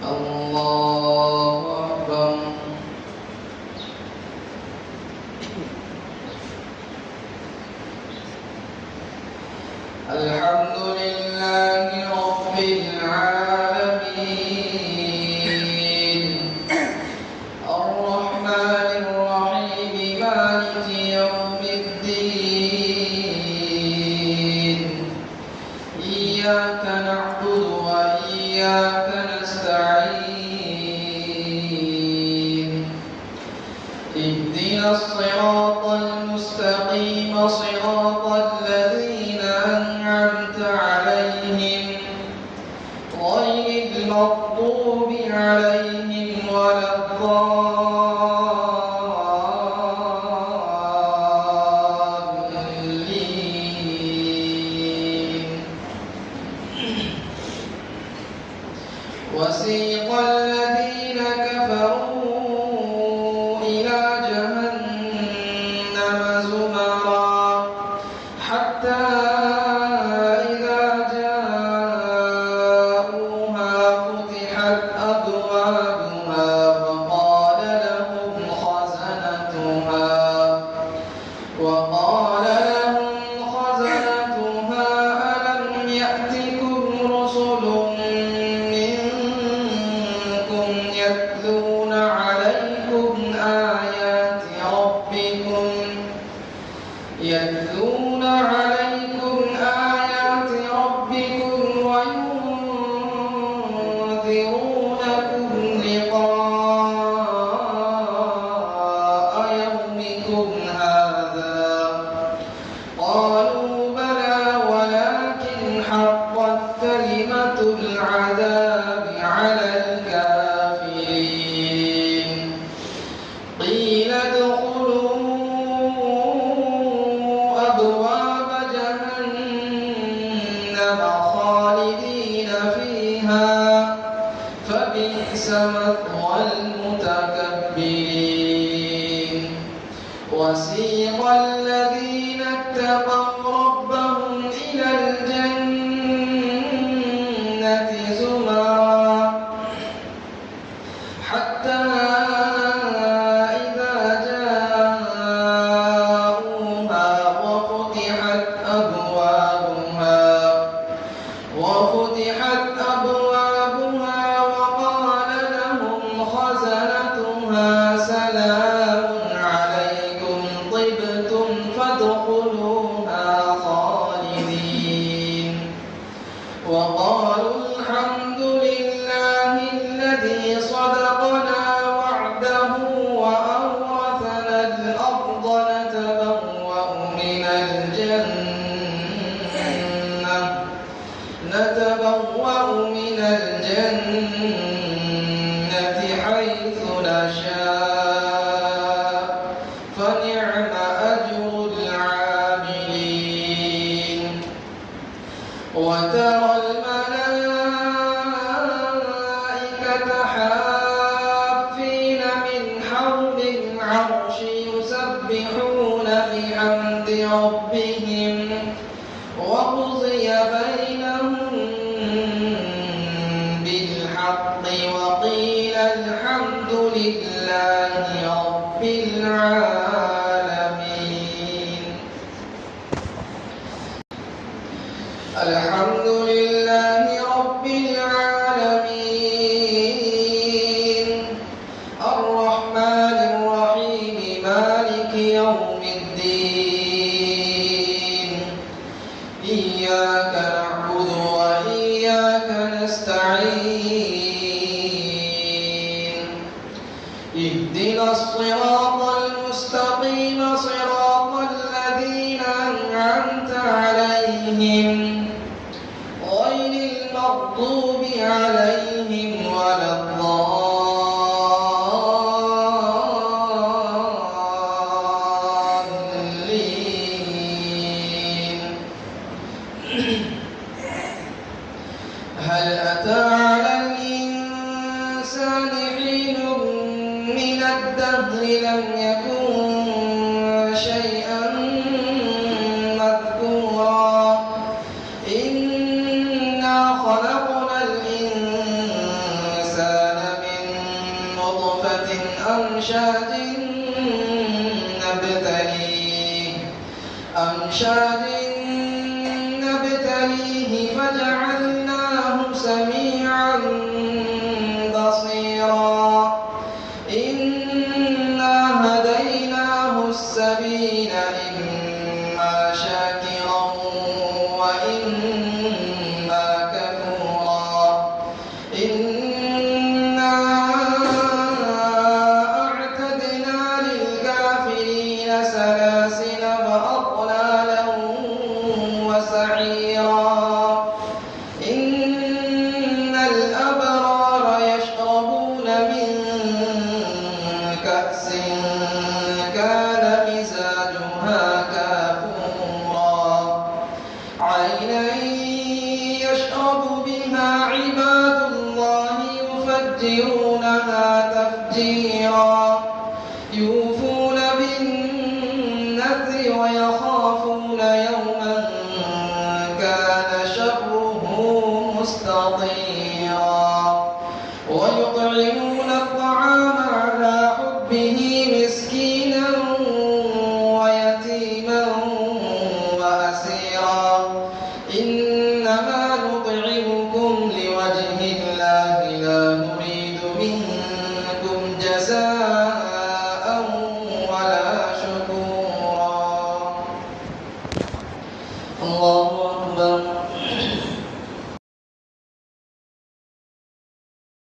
الله أكبر. الحمد لله رب العالمين الرحمن الرحيم مالك يوم الدين إياك نعبد وإياك نستعين اهدنا الصراط المستقيم صراط الذين أنعمت عليهم غير المغضوب عليهم ولا الضالين. وسيق الذين كفروا إلى جهنم زمرا حتى إذا جاءوها فتحت أبوابها وقال لهم خزنتها ألم يأتكم رسل منكم يتلون عليكم آيات ربكم وينذرونكم لقاء يومكم هذا قالوا بلى ولكن حقت كلمة العذاب على الكافرين. قيل ادخلوا أبواب جهنم خالدين فيها فبئس مثوى المتكبرين. وسيق الذين اتقوا ربهم إلى الجنة زمرا حتى إذا جاءوها وفتحت أبوابها وقال لهم خزنتها سلام عليكم طبتم فادخلوها خالدين. وقالوا الحمد لله الذي صدقنا وعده وأورثنا الأرض نتبوأ من الجنة حيث نشاء فنعم أجر العاملين. وترى الملائكة حافين من حول العرش يسبحون بحمد ربهم وقضي بينهم بالحق وقيل الحمد لله رب العالمين. الحمد لله رب العالمين الرحمن الرحيم مالك يوم الدين إياك نعبد وإياك نستعين اهدنا الصراط المستقيم صراط الذين أنعمت عليهم غير المغضوب عليهم ولا الضالين. هل أتى على الإنسان حين من الدهر لم يكن شيئا مذكورا إنا خلقنا الإنسان أمشاج نبتليه فجعلناه سميعا بصيرا إنا هديناه السبيل إما شاكرا وإما كفورا إنا أعتدنا للكافرين سلاسل وأغلالا وسعيرا إن الأبرار يشربون من كأس كان مزاجها كافورا عينا يشرب بها عباد الله يفجرونها تفجيرا يوفون بالنذر ويخافون يوما كان شره مستطيرا ويطعمون